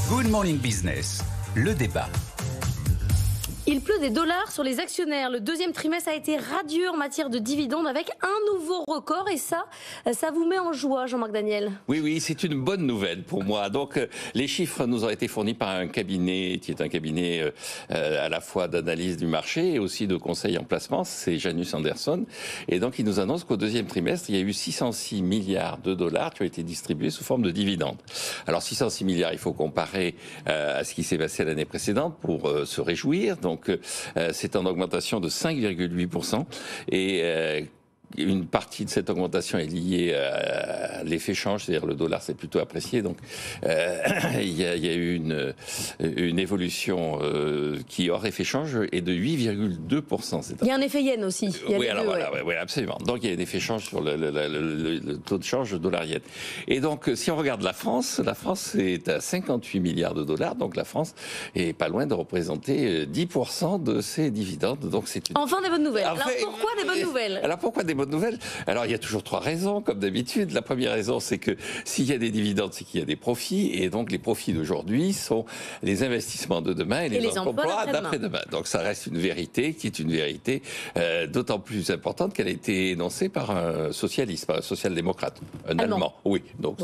Good Morning Business, le débat. Il pleut des dollars sur les actionnaires. Le deuxième trimestre a été radieux en matière de dividendes avec un nouveau record et ça vous met en joie, Jean-Marc Daniel. Oui, c'est une bonne nouvelle pour moi. Donc, les chiffres nous ont été fournis par un cabinet qui est un cabinet à la fois d'analyse du marché et aussi de conseil en placement. C'est Janus Anderson. Et donc, il nous annonce qu'au deuxième trimestre, il y a eu 606 milliards de dollars qui ont été distribués sous forme de dividendes. Alors, 606 milliards, il faut comparer à ce qui s'est passé l'année précédente pour se réjouir. Donc, c'est en augmentation de 5,8%. Et une partie de cette augmentation est liée à l'effet change, c'est-à-dire le dollar s'est plutôt apprécié. Donc, il y a eu une évolution qui, hors effet change, est de 8,2%. Il y a un effet yen aussi. Oui, alors oui, absolument. Donc, il y a un effet change sur le taux de change dollar-yen. Et donc, si on regarde la France est à 58 milliards de dollars. Donc, la France est pas loin de représenter 10% de ses dividendes. Donc, c'est une... Enfin, des bonnes nouvelles. Alors, pourquoi des bonnes nouvelles ? Bonne nouvelle. Alors, il y a toujours trois raisons, comme d'habitude. La première raison, c'est que s'il y a des dividendes, c'est qu'il y a des profits. Et donc, les profits d'aujourd'hui sont les investissements de demain et les emplois d'après-demain. Donc, ça reste une vérité qui est une vérité d'autant plus importante qu'elle a été énoncée par un socialiste, par un social-démocrate, un Allemand. Oui, donc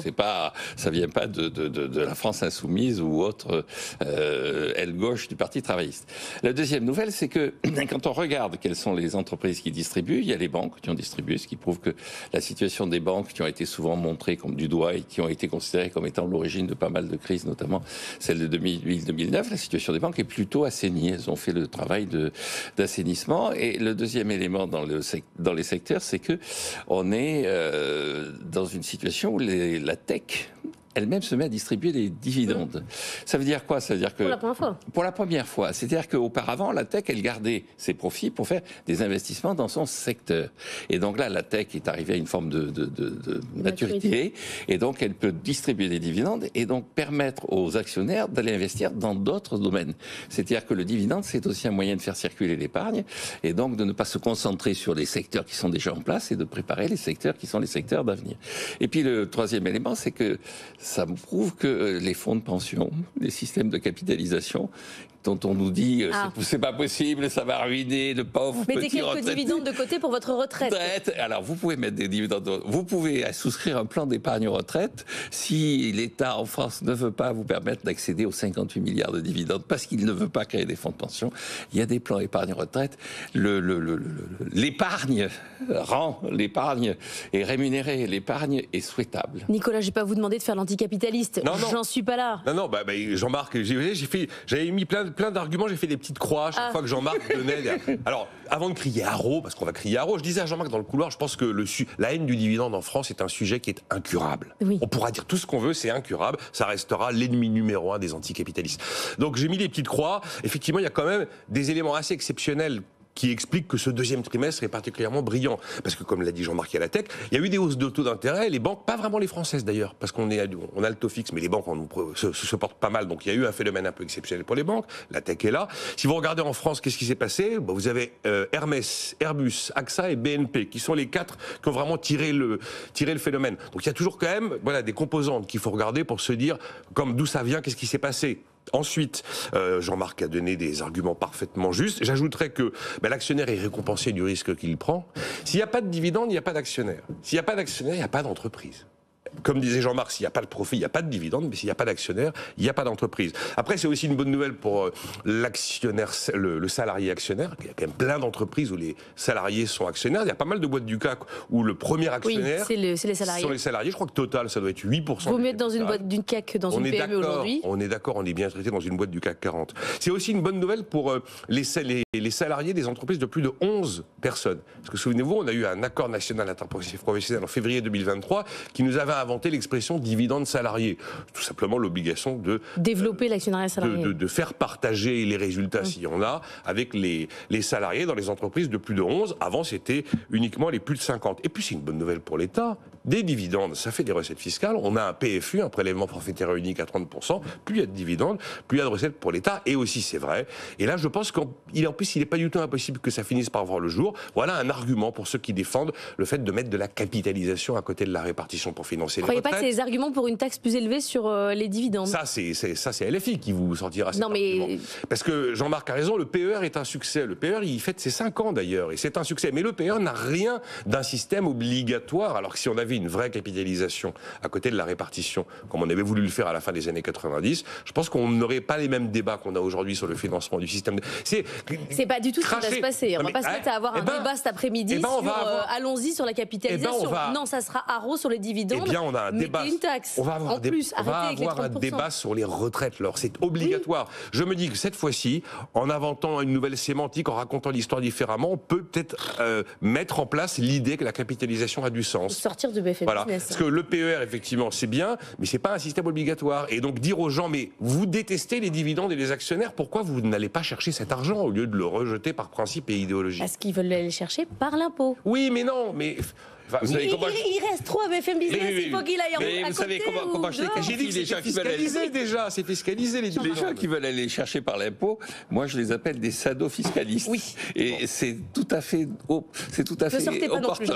ça vient pas de la France insoumise ou autre aile gauche du Parti travailliste. La deuxième nouvelle, c'est que quand on regarde quelles sont les entreprises qui distribuent, il y a les banques qui ont distribué, ce qui prouve que la situation des banques qui ont été souvent montrées comme du doigt et qui ont été considérées comme étant l'origine de pas mal de crises, notamment celle de 2008-2009, la situation des banques est plutôt assainie. Elles ont fait le travail d'assainissement. Et le deuxième élément dans les secteurs, c'est que on est dans une situation où la tech elle-même se met à distribuer des dividendes. Ça veut dire quoi ? Ça veut dire que... Pour la première fois. Pour la première fois. C'est-à-dire qu'auparavant, la tech, elle gardait ses profits pour faire des investissements dans son secteur. Et donc là, la tech est arrivée à une forme de maturité. Et donc, elle peut distribuer des dividendes et donc permettre aux actionnaires d'aller investir dans d'autres domaines. C'est-à-dire que le dividende, c'est aussi un moyen de faire circuler l'épargne et donc de ne pas se concentrer sur les secteurs qui sont déjà en place et de préparer les secteurs qui sont les secteurs d'avenir. Et puis, le troisième élément, c'est que ça me prouve que les fonds de pension, les systèmes de capitalisation, dont on nous dit c'est pas possible, ça va ruiner le pauvre petit retraité. Mettez quelques dividendes de côté pour votre retraite. Alors vous pouvez mettre des dividendes, vous pouvez souscrire un plan d'épargne retraite si l'État en France ne veut pas vous permettre d'accéder aux 58 milliards de dividendes parce qu'il ne veut pas créer des fonds de pension. Il y a des plans épargne retraite. L'épargne rend, l'épargne est rémunérée, l'épargne est souhaitable. Nicolas, je vais pas vous demander de faire l'anticapitaliste. Non. J'en suis pas là. Non, Jean-Marc, j'avais mis plein d'arguments, j'ai fait des petites croix chaque fois que Jean-Marc donnait. Alors, avant de crier haro, parce qu'on va crier haro, je disais à Jean-Marc dans le couloir, je pense que la haine du dividende en France est un sujet qui est incurable. Oui. On pourra dire tout ce qu'on veut, c'est incurable, ça restera l'ennemi numéro 1 des anticapitalistes. Donc j'ai mis des petites croix, effectivement il y a quand même des éléments assez exceptionnels qui explique que ce deuxième trimestre est particulièrement brillant. Parce que, comme l'a dit Jean-Marc, il y a la tech, il y a eu des hausses de taux d'intérêt, les banques, pas vraiment les françaises d'ailleurs, parce qu'on a le taux fixe, mais les banques se portent pas mal, donc il y a eu un phénomène un peu exceptionnel pour les banques, la tech est là. Si vous regardez en France, qu'est-ce qui s'est passé ? Vous avez Hermès, Airbus, AXA et BNP, qui sont les 4 qui ont vraiment tiré le phénomène. Donc il y a toujours quand même des composantes qu'il faut regarder pour se dire, comme d'où ça vient, qu'est-ce qui s'est passé ? Ensuite, Jean-Marc a donné des arguments parfaitement justes. J'ajouterais que l'actionnaire est récompensé du risque qu'il prend. S'il n'y a pas de dividende, il n'y a pas d'actionnaire. S'il n'y a pas d'actionnaire, il n'y a pas d'entreprise. Comme disait Jean-Marc, s'il n'y a pas de profit, il n'y a pas de dividende, mais s'il n'y a pas d'actionnaire, il n'y a pas d'entreprise. Après, c'est aussi une bonne nouvelle pour l'actionnaire, le salarié actionnaire. Il y a quand même plein d'entreprises où les salariés sont actionnaires. Il y a pas mal de boîtes du CAC où le premier actionnaire, c'est les salariés. Sont les salariés. Je crois que Total, ça doit être 8%. Vous mettez dans une boîte du CAC que dans une PME aujourd'hui. On est d'accord, on est bien traité dans une boîte du CAC 40. C'est aussi une bonne nouvelle pour les salariés des entreprises de plus de 11 personnes. Parce que souvenez-vous, on a eu un accord national interprofessionnel en février 2023 qui nous avait inventé l'expression dividende salarié. Tout simplement l'obligation de développer l'actionnariat salarié. De faire partager les résultats, s'il y en a, avec les salariés dans les entreprises de plus de 11. Avant, c'était uniquement les plus de 50. Et puis, c'est une bonne nouvelle pour l'État, des dividendes, ça fait des recettes fiscales. On a un PFU, un prélèvement forfaitaire unique à 30%. Plus il y a de dividendes, plus il y a de recettes pour l'État. Et aussi, c'est vrai. Et là, je pense qu'en plus, il n'est pas du tout impossible que ça finisse par voir le jour. Voilà un argument pour ceux qui défendent le fait de mettre de la capitalisation à côté de la répartition pour financer les retraites. Vous ne croyez pas que c'est des arguments pour une taxe plus élevée sur les dividendes? Ça, c'est LFI qui vous sortira cet argument. Parce que Jean-Marc a raison, le PER est un succès. Le PER, il fête ses 5 ans d'ailleurs, et c'est un succès. Mais le PER n'a rien d'un système obligatoire, alors que si on avait une vraie capitalisation à côté de la répartition, comme on avait voulu le faire à la fin des années 90, je pense qu'on n'aurait pas les mêmes débats qu'on a aujourd'hui sur le financement du système. C'est pas du tout ce qui va se passer. On va pas se mettre à avoir un débat cet après-midi sur allons-y sur la capitalisation. Non, ça sera haro sur les dividendes. Eh bien, on a un débat. Une taxe. On va avoir, un débat sur les retraites. Alors, c'est obligatoire. Oui. Je me dis que cette fois-ci, en inventant une nouvelle sémantique, en racontant l'histoire différemment, on peut peut-être mettre en place l'idée que la capitalisation a du sens. Sortir de BFM Business. Parce que le PER, effectivement, c'est bien, mais c'est pas un système obligatoire. Et donc dire aux gens, mais vous détestez les dividendes et les actionnaires, pourquoi vous n'allez pas chercher cet argent au lieu de le rejeter par principe et idéologie? Parce qu'ils veulent aller chercher par l'impôt. Oui, mais non, mais... Il reste trop à BFM Business, il faut qu'il aille à côté. Vous savez comment je les qualifie, les gens qui veulent aller... déjà, c'est fiscalisé les dividendes. Les gens qui veulent aller chercher par l'impôt, moi je les appelle des sadofiscalistes. Oui. Et c'est tout à fait opportun.